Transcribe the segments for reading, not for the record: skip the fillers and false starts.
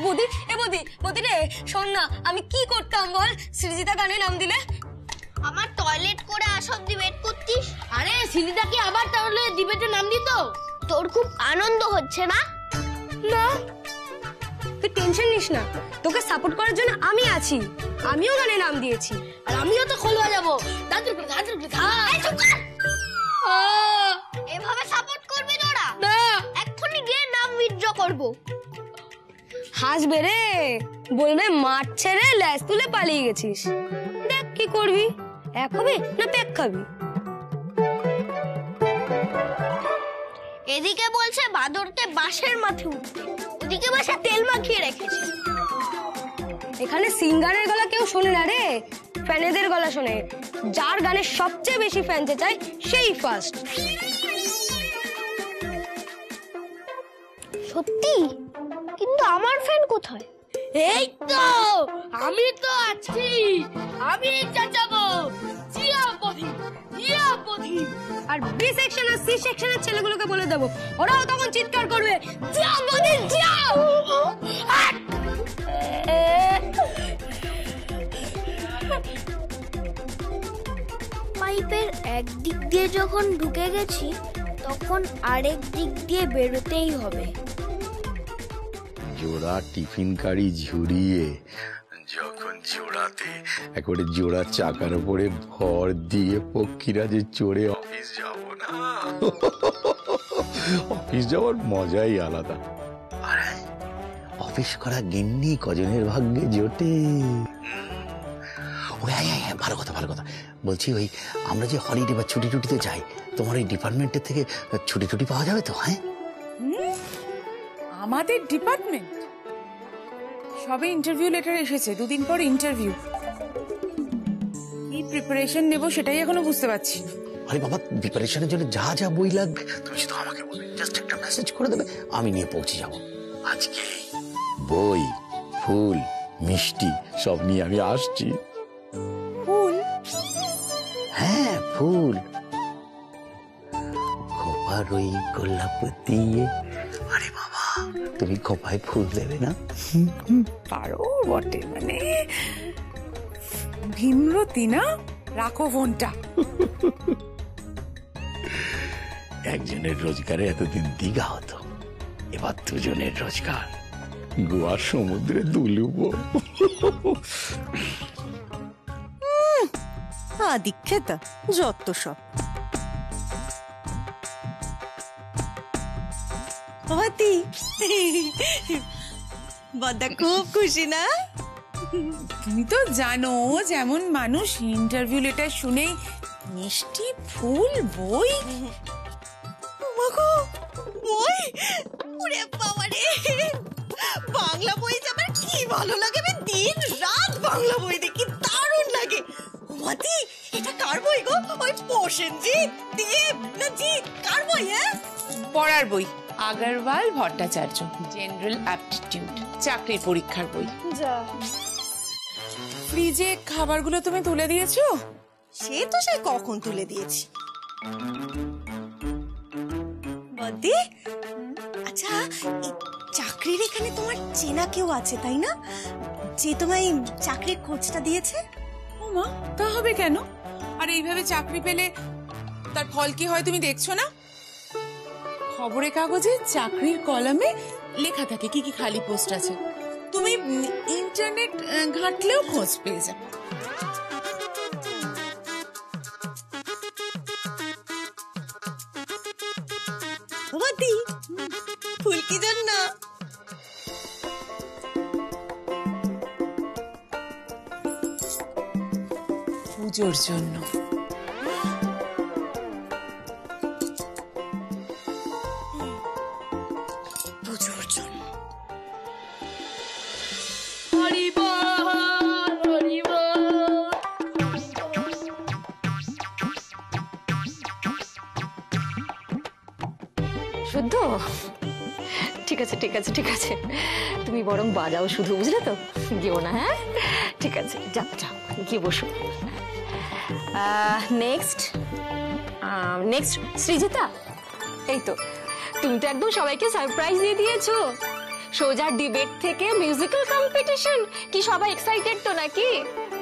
বৌদি এ বৌদি বৌদি রে শোন না, আমি কি করতাম বল সৃজিতা গানে নাম দিলে? আমার টয়লেট করে আসব ডিবেট করতিস? আরে সৃজিতা কি আবার তাহলে ডিবেটে নাম দিত? তোর খুব আনন্দ হচ্ছে না? না তুই টেনশন নিস না, তোকে সাপোর্ট করার জন্য আমি আছি। আমিও গানে নাম দিয়েছি, আর আমিও তো খোল বাজাবো। দাদুর এভাবে সাপোর্ট করবি তোরা? না, এক্ষুনি গিয়ে নাম উইথড্র করব। হাসবে রে, বলবে মাঠ ছেড়ে ল্যাস তুলে পালিয়ে গেছিস। দেখ কি করবি, এক হবে না প্যাক খাবি। এদিকে বলছে বাদরকে বাঁশের মাঠে উঠতে, ওদিকে বাসে তেল মাখিয়ে রেখেছে। এখানে সিঙ্গারের গলা কেউ শোনে না রে, ফ্যানেদের গলা শোনে। যার গানের সবচেয়ে বেশি ফ্যান চাই সেই ফার্স্ট। সত্যি? কিন্তু আমার ফ্যান কোথায়? এই তো আমি তো আছি, আমি চাচাবো। জিয়া বধি, জিয়া বধি। আর বি সেকশন আর সি সেকশনের ছেলেগুলোকে বলে দেবো, ওরাও তখন চিৎকার করবে জিয়া বধি জিয়া। পাইপের একদিক দিয়ে যখন ঢুকে গেছি তখন আরেক দিক দিয়ে বেরোতেই হবে। জোড়া টিফিন কারি ঝুরিয়ে যখন জোড়াতে একেবারে জোড়া চাকার উপরে ভর দিয়ে পক্ষীরা যে চড়ে অফিস যাব না, অফিস যাওয়ার মজাই আলাদা। আরে অফিস করা গিন্নি কজনের ভাগ্যে জোটে। ভালো কথা ভালো কথা বলছি, ওই আমরা যে হলিডে বা ছুটি টুটিতে যাই, তোমার ওই ডিপার্টমেন্টের থেকে ছুটি টুটি পাওয়া যাবে তো? হ্যাঁ, আমাদের ডিপার্টমেন্ট সবে ইন্টারভিউ লেটার এসেছে, দুদিন পর ইন্টারভিউ। কি প্রিপারেশন নেব সেটাই এখনো বুঝতে পারছি। আরে বাবা, প্রিপারেশনের জন্য যা যা বই লাগবে তুমি শুধু আমাকে বলবে, জাস্ট একটা মেসেজ করে দেবে, আমি নিয়ে পৌঁছে যাব। আজকে বই, ফুল, মিষ্টি সব নিয়ে আমি আসছি। ফুল? হ্যাঁ ফুল, খোপার ওই গোলাপ দিয়ে। আরে বাবা, তুমি খোপায় ফুল দেবে না? পারো বটে, মানে ভীমরতি না, রাখো ফোনটা। একজনের রোজগারে এতদিন দীঘা হতো, এবার দুজনের রোজগার গোয়ার সমুদ্রে দুলুবো। দীক্ষেতা যত সব। বদ্দা খুব খুশি না? তুমি তো জানো যেমন মানুষ ইন্টারভিউ লেটার শুনেই মিষ্টি, ফুল, বই। বই? ওরে বাবা রে, বাংলা বই আমার কি ভালো লাগে, আমি দিন রাত বাংলা বই দেখি, দারুণ লাগে। মাতি, এটা কার বই গো? ওই প্রসেনজিৎ, দেব না জিৎ, কার বই? হ্যাঁ, পড়ার বই, আগরওয়াল ভট্টাচার্য, জেনারেল অ্যাপটিটিউড, চাকরির পরীক্ষার বই। ফ্রিজে খাবারগুলো তুমি তুলে দিয়েছো? সে তো সে কখন তুলে দিয়েছি। বদ্দি, আচ্ছা এই চাকরির এখানে তোমার চেনা কেউ আছে তাই না, যে তোমায় চাকরির খোঁজটা দিয়েছে? ও মা, তা হবে কেন? আর এইভাবে চাকরি পেলে তার ফল কি হয় তুমি দেখছো না? খবরের কাগজে চাকরির কলামে লেখা থাকে কি কি খালি পোস্ট আছে, তুমি ইন্টারনেট ঘাঁটলেও খোঁজ পেয়ে যাবে। বদ্দি, ফুল কি জন্য? পুজোর জন্য। পুজোর জন্য। শুদ্ধ? ঠিক আছে ঠিক আছে ঠিক আছে, তুমি বরং বাজাও শুধু, বুঝলে তো? গিয়েও না। হ্যাঁ ঠিক আছে, যাও যাও গিয়ে বসো। নেক্সট সৃজিতা, এই তো তুমি তো একদম সবাইকে সারপ্রাইজ দিয়ে দিয়েছো। সোজা ডিবেট থেকে মিউজিক্যাল কম্পিটিশন। কি সবাই এক্সাইটেড তো নাকি?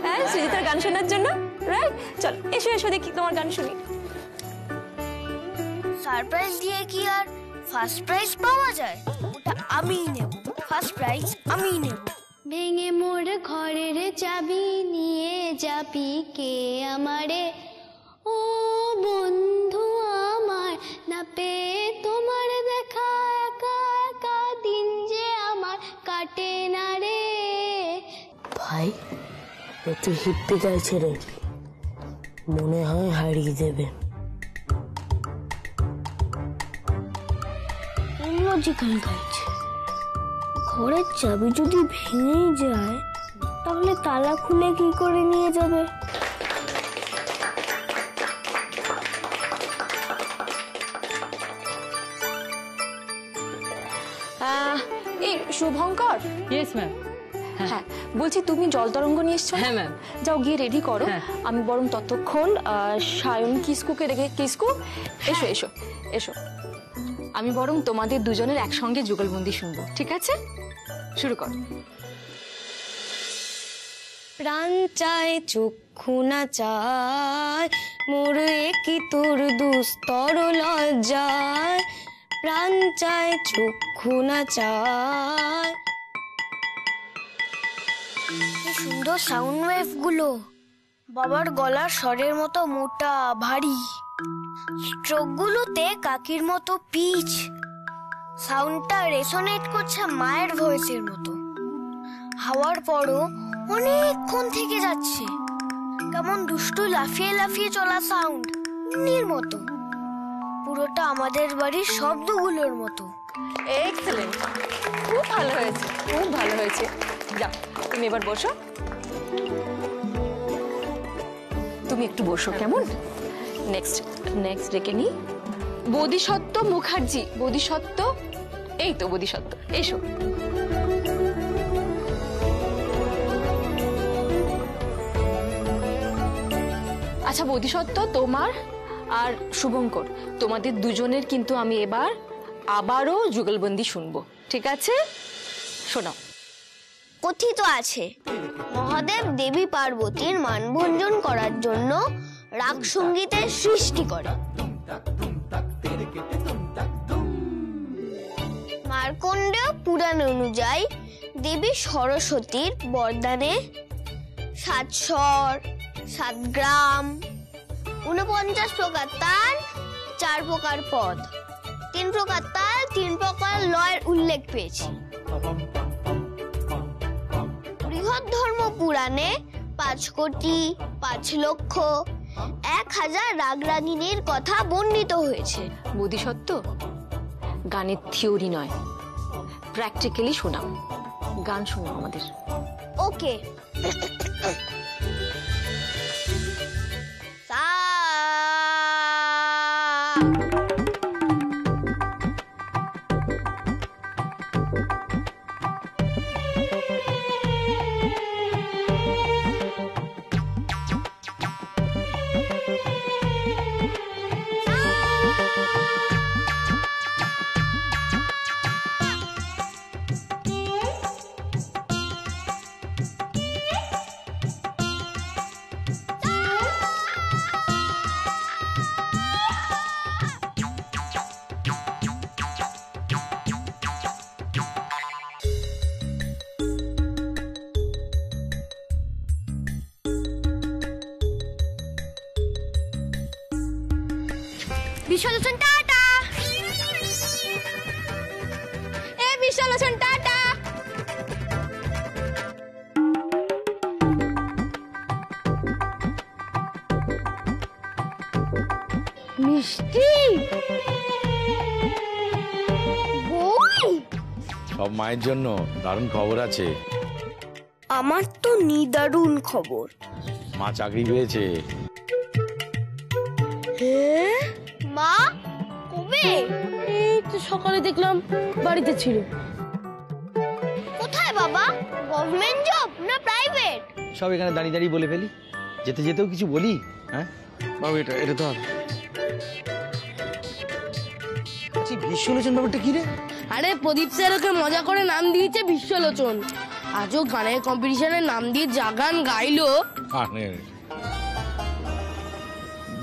হ্যাঁ, সৃজিতার গান শোনার জন্য, রাইট? চল এসো এসো, দেখি তোমার গান শুনি। সারপ্রাইজ দিয়ে কি আর ফার্স্ট প্রাইজ পাওয়া যায়? ওটা আমিই নেব, ফার্স্ট প্রাইজ আমিই নেব। ভেঙে মোর ঘরের চাবি নিয়ে যাবি কে আমারে, ও বন্ধু আমার, না পেয়ে তোমার দেখা একা একা দিন যে আমার কাটে না রে। ভাই ও তো হিপ্পি গাইছে রে, মনে হয় হারিয়ে দেবে। লজিক্যাল গাইছে। ঘরের চাবি যদি ভেঙেই যায় তাহলে তালা খুলে কি করে নিয়ে যাবে? এই শুভঙ্কর। Yes ma'am. হ্যাঁ, বলছি তুমি জল তরঙ্গ নিয়ে এসছো? হ্যাঁ ম্যাম। যাও গিয়ে রেডি করো। হ্যাঁ। আমি বরং ততক্ষণ সায়ন কিস্কুকে রেখে, কিস্কু এসো এসো এসো, আমি বরং তোমাদের দুজনের একসঙ্গে যুগলবন্দি শুনবো, ঠিক আছে? শুরু কর। প্রাণ চায় চক্ষু না চায়, মোর কি তোর দুস্তর লজ্জায়, প্রাণ চায় চক্ষু না চায়। কি সুন্দর সাউন্ড ওয়েভ গুলো, বাবার গলার স্বরের মতো মোটা ভারী, স্ট্রোক গুলোতে কাকির মতো পিচ, সাউন্ডটা রেসোনেট করছে মায়ের ভয়েসের মতো। হাওয়ার পরও অনেকক্ষণ থেকে যাচ্ছে, কেমন দুষ্টু লাফিয়ে লাফিয়ে চলা সাউন্ড, উন্নির মতো। পুরোটা আমাদের বাড়ির শব্দগুলোর মতো। এক্সেলেন্ট, খুব ভালো হয়েছে, খুব ভালো হয়েছে। যাও তুমি এবার বসো, তুমি একটু বসো, কেমন? নেক্সট নেক্সট ডেকে নি বোধিসত্ত্ব মুখার্জি। বোধিসত্ত্ব, এই তো বোধিসত্ত্ব, এসো। আচ্ছা বোধিসত্ত্ব, তোমার আর শুভঙ্কর, তোমাদের দুজনের কিন্তু আমি এবার আবারও যুগলবন্দি শুনবো, ঠিক আছে? শোনাও। কথিত আছে মহাদেব দেবী পার্বতীর মানভঞ্জন করার জন্য রাগ সঙ্গীতের সৃষ্টি করে। মার্কণ্ডেয় পুরাণ অনুযায়ী দেবী সরস্বতীর বরদানে 7 স্বর, 7 গ্রাম, 49 প্রকার তাল, 4 প্রকার পদ, 3 প্রকার তাল, 3 প্রকার লয়ের উল্লেখ পেয়েছি। বৃহৎ ধর্ম পুরাণে 5 কোটি, 5 লক্ষ, 1000 রাগরাগিনীর কথা বর্ণিত হয়েছে। বোধিসত্ত্ব, গানের থিওরি নয়, প্র্যাকটিক্যালি শোনাও, গান শোনাও আমাদের। ওকে। বিশ্বলোচন টাটা, এ বিশ্বলোচন টাটা। মিষ্টি বই, সব মায়ের জন্য দারুণ খবর আছে। আমার তো নিদারুণ খবর। মা চাকরি পেয়েছে। মা কবে? এই তো সকালে দেখলাম বাড়িতে ছিল। কোথায় বাবা? গভর্নমেন্ট জব না প্রাইভেট? সব এখানে দাঁড়িয়ে দাঁড়িয়ে বলে ফেলি, যেতে যেতেও কিছু বলি। হ্যাঁ বাবু, এটা তো হবে। আচ্ছা, বিশ্বলোচন ব্যাপারটা কি রে? আরে প্রদীপ স্যার ওকে মজা করে নাম দিয়েছে বিশ্বলোচন। আজও গানের কম্পিটিশনে নাম দিয়ে যা গান গাইলো।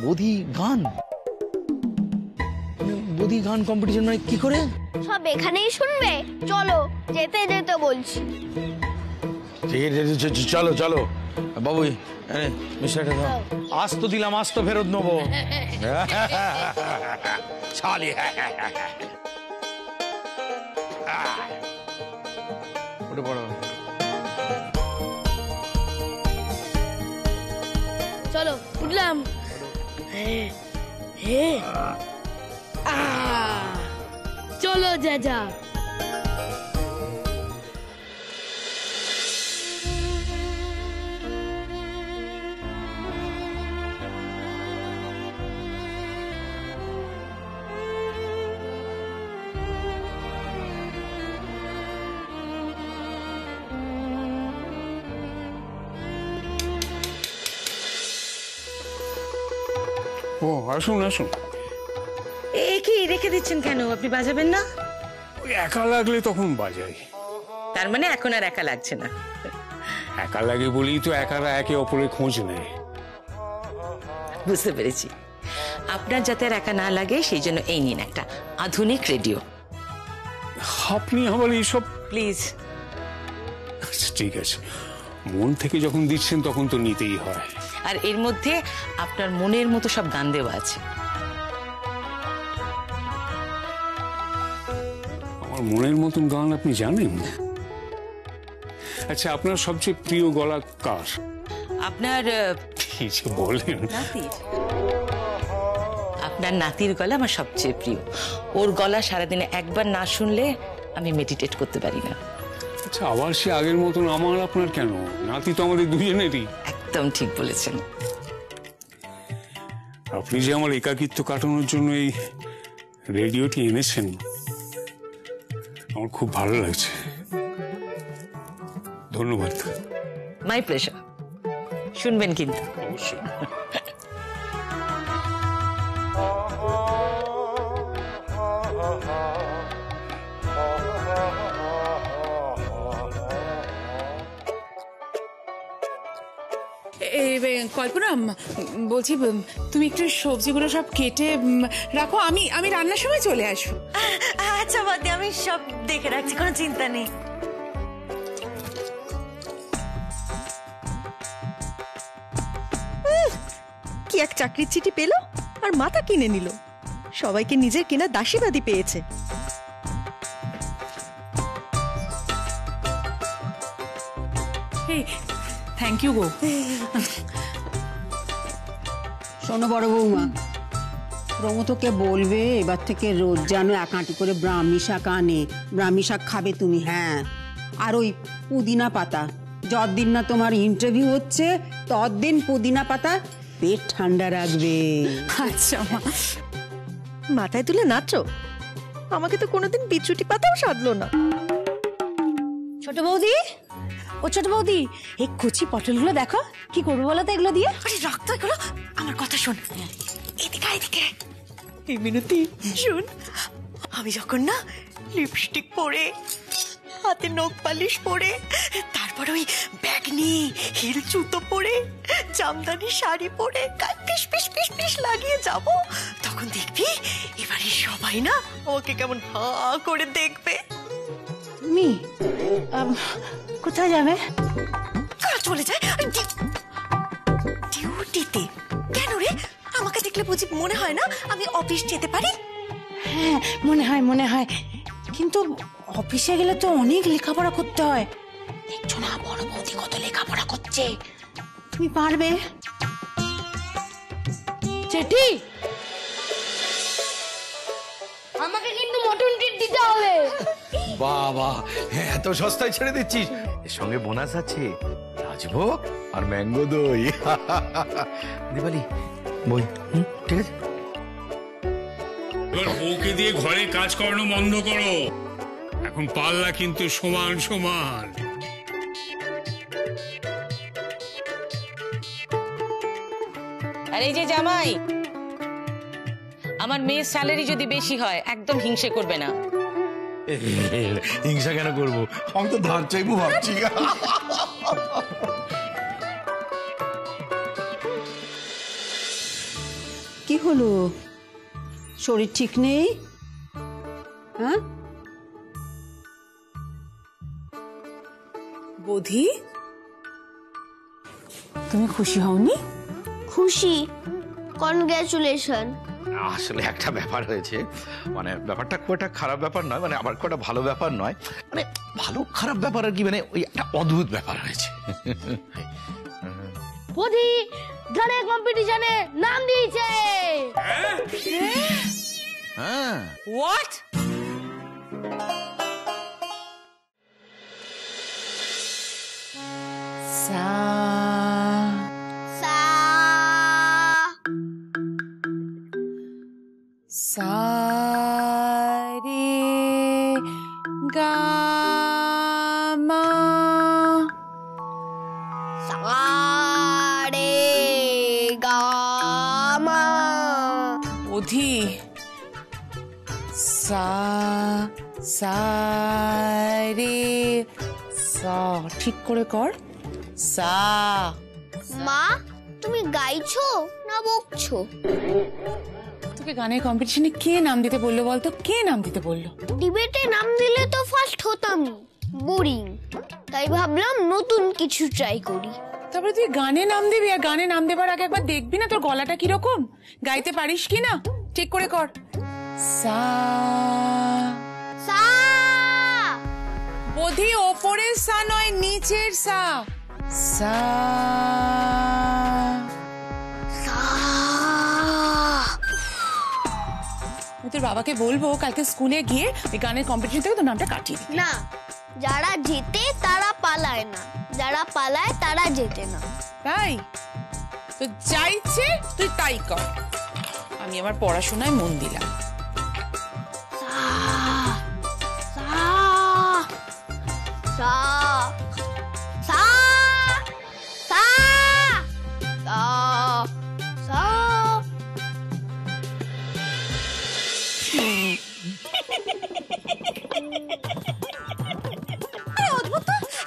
বৌদি গান, বৌদি গান কম্পিটিশন মানে কি করে? সব এখানেই শুনবে, চলো যেতে যেতে বলছি। ঠিক আছে চলো চলো বাবু, মিষ্টিটা দাও। আজ তো দিলাম, আজ তো ফেরত নেবো। ছালি উঠে পড়ো। চলো উঠলাম। চলো যা যা। ও আসুন আসুন। কি রেখে দিচ্ছেন কেন? আপনি বাজাবেন না? ওই একা লাগলে তখন বাজাই। তার মানে এখন আর একা লাগছে না? একা লাগে বলেই তো একারা একে অপরের খোঁজ নেয়। বুঝতে পেরেছি, আপনার যাতে আর একা না লাগে সেই জন্য এই নিন একটা আধুনিক রেডিও। আপনি আবার এইসব? প্লিজ। আচ্ছা ঠিক আছে, মন থেকে যখন দিচ্ছেন তখন তো নিতেই হয়। আর এর মধ্যে আপনার মনের মতো সব গান দেওয়া আছে। আমার মনের মতন গান আপনি জানেন? আচ্ছা, আপনার সবচেয়ে প্রিয় গলা কার? আপনার কিছু বলেন। নাতির। আপনার নাতির গলা আমার সবচেয়ে প্রিয়। ওর গলা সারাদিনে একবার না শুনলে আমি মেডিটেট করতে পারি না। আচ্ছা, আবার সে আগের মতন আমার আপনার কেন? নাতি তো আমাদের দুজনেরই। একদম ঠিক বলেছেন। আপনি যে আমার একাকিত্ব কাটানোর জন্য এই রেডিওটি এনেছেন, আমার খুব ভালো লাগছে। ধন্যবাদ। My pleasure. শুনবেন কিন্তু? অবশ্যই। কল্পনা বলছি, তুমি একটু সবজিগুলো সব কেটে রাখো, আমি রান্নার সময় চলে আসবো। আচ্ছা বাদি, আমি সব দেখে রাখছি, কোনো চিন্তা নেই। কি এক চাকরির চিঠি পেল আর মাথা কিনে নিল। সবাইকে নিজের কেনা দাসীবাদী পেয়েছে। থ্যাংক ইউ গো। শোনো বড় বৌমা, প্রমথকে বলবে এবার থেকে রোজ যেন এক আঁটি করে ব্রাহ্মী শাক আনে। ব্রাহ্মী শাক খাবে তুমি। হ্যাঁ, আর ওই পুদিনা পাতা, যতদিন না তোমার ইন্টারভিউ হচ্ছে ততদিন পুদিনা পাতা পেট ঠান্ডা রাখবে। আচ্ছা মা। মাথায় তুলে নাচো, আমাকে তো কোনোদিন বিচুটি পাতাও সাধলো না। ছোট বৌদি, ও ছোট বৌদি, এই কচি পটলগুলো দেখো, কি করবো বলো তো এগুলো দিয়ে? আরে রাখতো এগুলো, আমার কথা শোন। এদিকে এদিকে। এই মিনতি শুন, আমি যখন না লিপস্টিক পরে, হাতে নখ পালিশ পরে, তারপর ওই ব্যাগ নিয়ে হিল জুতো পরে, জামদানি শাড়ি পরে গায়ে পিস পিস পিস পিস লাগিয়ে যাব, তখন দেখবি এবারে সবাই না ওকে কেমন হা করে দেখবে। তুমি কোথায় যাবে? চলে যায় ডিউটিতে। কেন রে, আমাকে দেখলে বুঝি মনে হয় না আমি অফিস যেতে পারি? হ্যাঁ মনে হয়, কিন্তু অফিসে গেলে তো অনেক লেখাপড়া করতে হয়। দেখছো না বড় বৌদি কত লেখাপড়া করছে, তুমি পারবে? চেটি, আমাকে কিন্তু মটন ট্রিট দিতে হবে। বাবা, এত সস্তায় ছেড়ে দিচ্ছিস? এর সঙ্গে বোনাস আছে, রাজভোগ আর ম্যাঙ্গো দই। দিবালি বই, ঠিক আছে? এবার বউকে দিয়ে ঘরে কাজ করানো বন্ধ করো। এখন পাল্লা কিন্তু সমান সমান। আর এই যে জামাই, আমার মেয়ের স্যালারি যদি বেশি হয় একদম হিংসে করবে না। হিংসা কেন করবো? আমি তো ধার চাইবো ভাবছি। কি হলো, শরীর ঠিক নেই? হ্যাঁ বোধি, তুমি খুশি হওনি? খুশি, কনগ্রাচুলেশন। আসলে একটা ব্যাপার হয়েছে, মানে ব্যাপারটা খুব একটা খারাপ ব্যাপার নয়, মানে আমার খুব একটা ভালো ব্যাপার নয়, মানে ভালো খারাপ ব্যাপার আর কি, মানে ওই একটা অদ্ভুত ব্যাপার হয়েছে। বৌদি গানের কম্পিটিশনে নাম দিয়েছে। হ্যাঁ। হোয়াট? সা সা সা রে গা মা। সা রে গা মা। বোধি, সা সা রে সা, ঠিক করে কর। সা। মা, তুমি গাইছো না বকছো? তোকে গানের কম্পিটিশনে কে নাম দিতে বললো বলতো? কে নাম দিতে বললো? ডিবেটে নাম দিলে তো ফার্স্ট হতাম, বোরিং, তাই ভাবলাম নতুন কিছু ট্রাই করি। তারপরে তুই গানে নাম দিবি, আর গানে নাম দেবার আগে একবার দেখবি না তোর গলাটা কিরকম, গাইতে পারিস কি না? ঠিক করে কর। সা সা। বোধি, ওপরের সা নয়, নিচের সা। সা সা। তোর বাবাকে বলবো কালকে স্কুলে গিয়ে ওই গানের কম্পিটিশন থেকে তোর নামটা কাটিয়ে দিতে। না, যারা জেতে তারা পালায় না, যারা পালায় তারা জেতে না। তাই তো যা ইচ্ছে তুই তাই কর, আমি আমার পড়াশোনায় মন দিলাম। সা সা সা সা সা সা।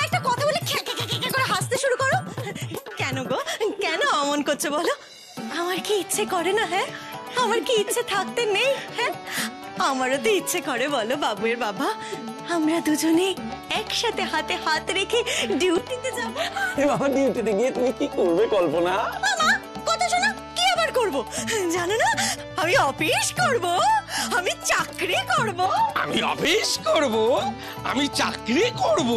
একটা কথা বলে করে হাসতে শুরু করো কেন গো? কেন অমন করছো বলো? আমার কি ইচ্ছে করে না? হ্যাঁ, আমার কি ইচ্ছে থাকতে নেই? হ্যাঁ, আমারও তো ইচ্ছে করে বলো বাবুয়ের বাবা, আমরা দুজনে একসাথে হাতে হাত রেখে ডিউটিতে যাব। বাবা, ডিউটিতে গিয়ে তুমি কি করবে কল্পনা? মামা কথা শোনো, কি আবার করব জানো না? আমি অফিস করব, আমি চাকরি করব। আমি অফিস করব, আমি চাকরি করব।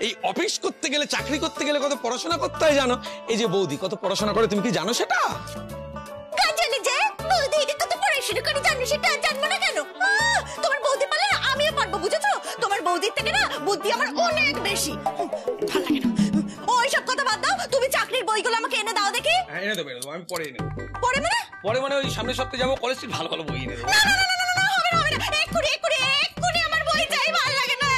এই অফিস করতে গেলে, চাকরি করতে গেলে কত পড়াশোনা করতে হয় জানো? এই যে বৌদি কত পড়াশোনা করে, তুমি কি জানো সেটা? জানি যে বৌদি কত পড়াশোনা করে, জানো সেটা? জানবো না কেন? তোমার বৌদি পারলে না আমিও পারবো, বুঝেছো? তোমার বৌদির থেকে না বুদ্ধি আমার অনেক বেশি। ভালো লাগে না ওইসব কথা, বাদ দাও। তুমি চাকরির বইগুলো আমাকে এনে দাও দেখি। এনে দেবো, আমি পরে এনে দেবো। পরে মানে? পরে মানে ওই সামনের সপ্তাহে যাবো কলেজ, ভালো ভালো বই এনে দেবো। না না না না, হবে না হবে না, এক্ষুনি আমার বই চাই, ভালো লাগে না।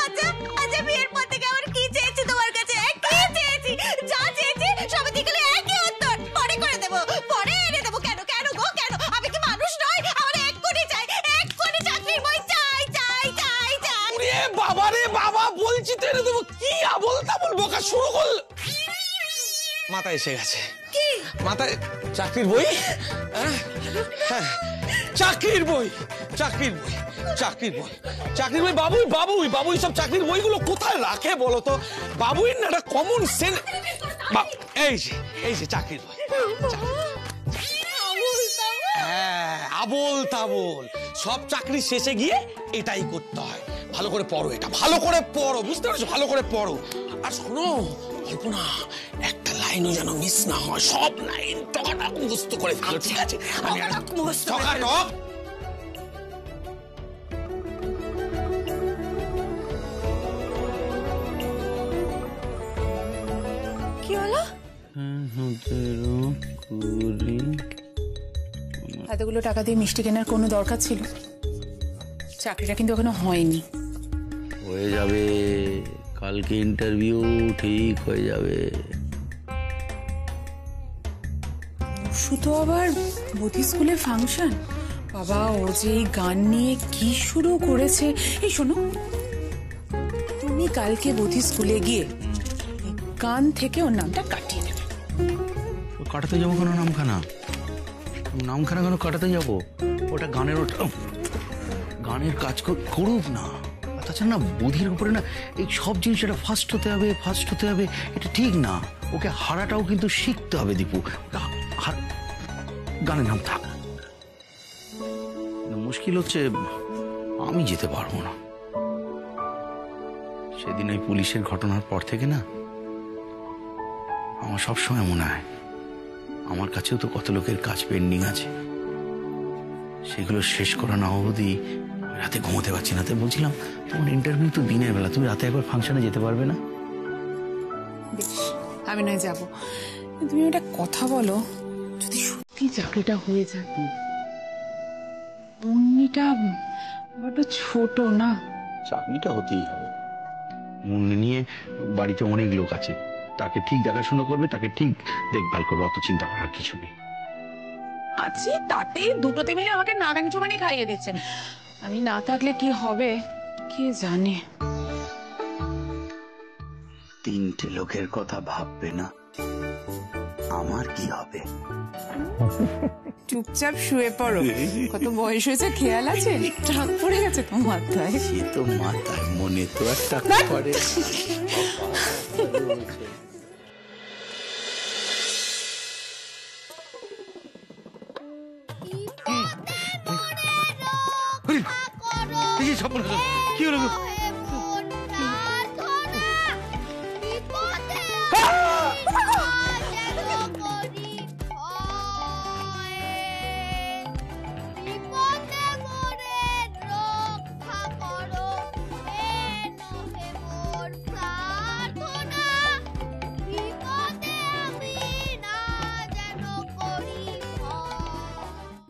আচ্ছা আচ্ছা, বিয়ের পর থেকে আমার কি চেয়েছি তোমার কাছে? কি চেয়েছি? যা চেয়েছি সব দিকে একই উত্তর, পরে করে দেবো, পরে এনে দেবো। কেন কেন গো কেন? আমি কি মানুষ নই? আমার এক্ষুনি চাই, এক্ষুনি চাকরির বই চাই চাই চাই চাই। ওরে বাবা রে বাবা, বলছি তো এনে দেবো। কি আবল তাবল বকা শুরু করল। মাথায় এসে গেছে। কি মাথায়? চাকরির বই। হ্যাঁ, চাকরির বই, চাকরির বই, চাকরির বই, চাকরির বই। বাবুই বাবুই বাবুই সব চাকরির বইগুলো কোথায় রাখে বলো তো? বাবুই না একটা কমন সেন্স। এই যে চাকরির বই। হ্যাঁ, আবল তাবল সব চাকরি শেষে গিয়ে এটাই করতে হয়। ভালো করে পড়ো, এটা ভালো করে পড়ো, বুঝতে পারছো? ভালো করে পড়ো। আর শোনো কল্পনা, একটা লাইনও যেন মিস না হয়, সব লাইন টকাটক মুখস্থ করে ফেলো, ঠিক আছে? টকাটক। কি হলো? এতগুলো টাকা দিয়ে মিষ্টি কেনার কোনো দরকার ছিল? চাকরিটা কিন্তু এখনো হয়নি। হয়ে যাবে, কালকে ইন্টারভিউ, ঠিক হয়ে যাবে। শুধু আবার বধি স্কুলে ফাংশন, বাবা, ও যে এই গান নিয়ে কি শুরু করেছে। এই শোনো, তুমি কালকে বোধি স্কুলে গিয়ে এই গান থেকে ওর নামটা কাটিয়ে দেবে। কাটাতে যাবো কেন নামখানা? নামখানা কেন কাটাতে যাবো? ওটা গানের, ওটা গানের কাজ করুক না। তাছাড়া না, বুধির উপরে না এই সব জিনিস এটা ফার্স্ট হতে হবে, ফার্স্ট হতে হবে, এটা ঠিক না। ওকে হারাটাও কিন্তু শিখতে হবে দীপু। গানের নাম থাক। মুশকিল হচ্ছে আমি যেতে পারবো না। সেদিন ওই পুলিশের ঘটনার পর থেকে না আমার সবসময় মনে হয় আমার কাছেও তো কত লোকের কাজ পেন্ডিং আছে, সেগুলো শেষ করা না অবধি রাতে ঘুমোতে পারছি না। তাই বলছিলাম, তোমার ইন্টারভিউ তো দিনের বেলা, তুমি রাতে একবার ফাংশনে যেতে পারবে না? বেশ, আমি নয় যাবো। তুমি একটা কথা বলো, যদি সত্যি চাকরিটা হয়ে যায়, মুন্নিটা বড্ড ছোট না? চাকরিটা হতেই হবে। মুন্নি নিয়ে বাড়িতে অনেক লোক আছে, তাকে ঠিক দেখাশোনা করবে, তাকে ঠিক দেখভাল করবে, অত চিন্তা করার কিছু নেই। আছি, তাতে দুটোতে মিলে আমাকে নাগান চুবানি খাইয়ে দিচ্ছেন। আমি না থাকলে কি হবে কে জানে। তিনটে লোকের কথা ভাববে না, আমার কি হবে? চুপচাপ শুয়ে পড়ো। কত বয়স হয়েছে খেয়াল আছে? টাক পড়ে গেছে তো মাথায়। সে তো মাথায়, মনে তো আর টাক পড়ে। কি হলো?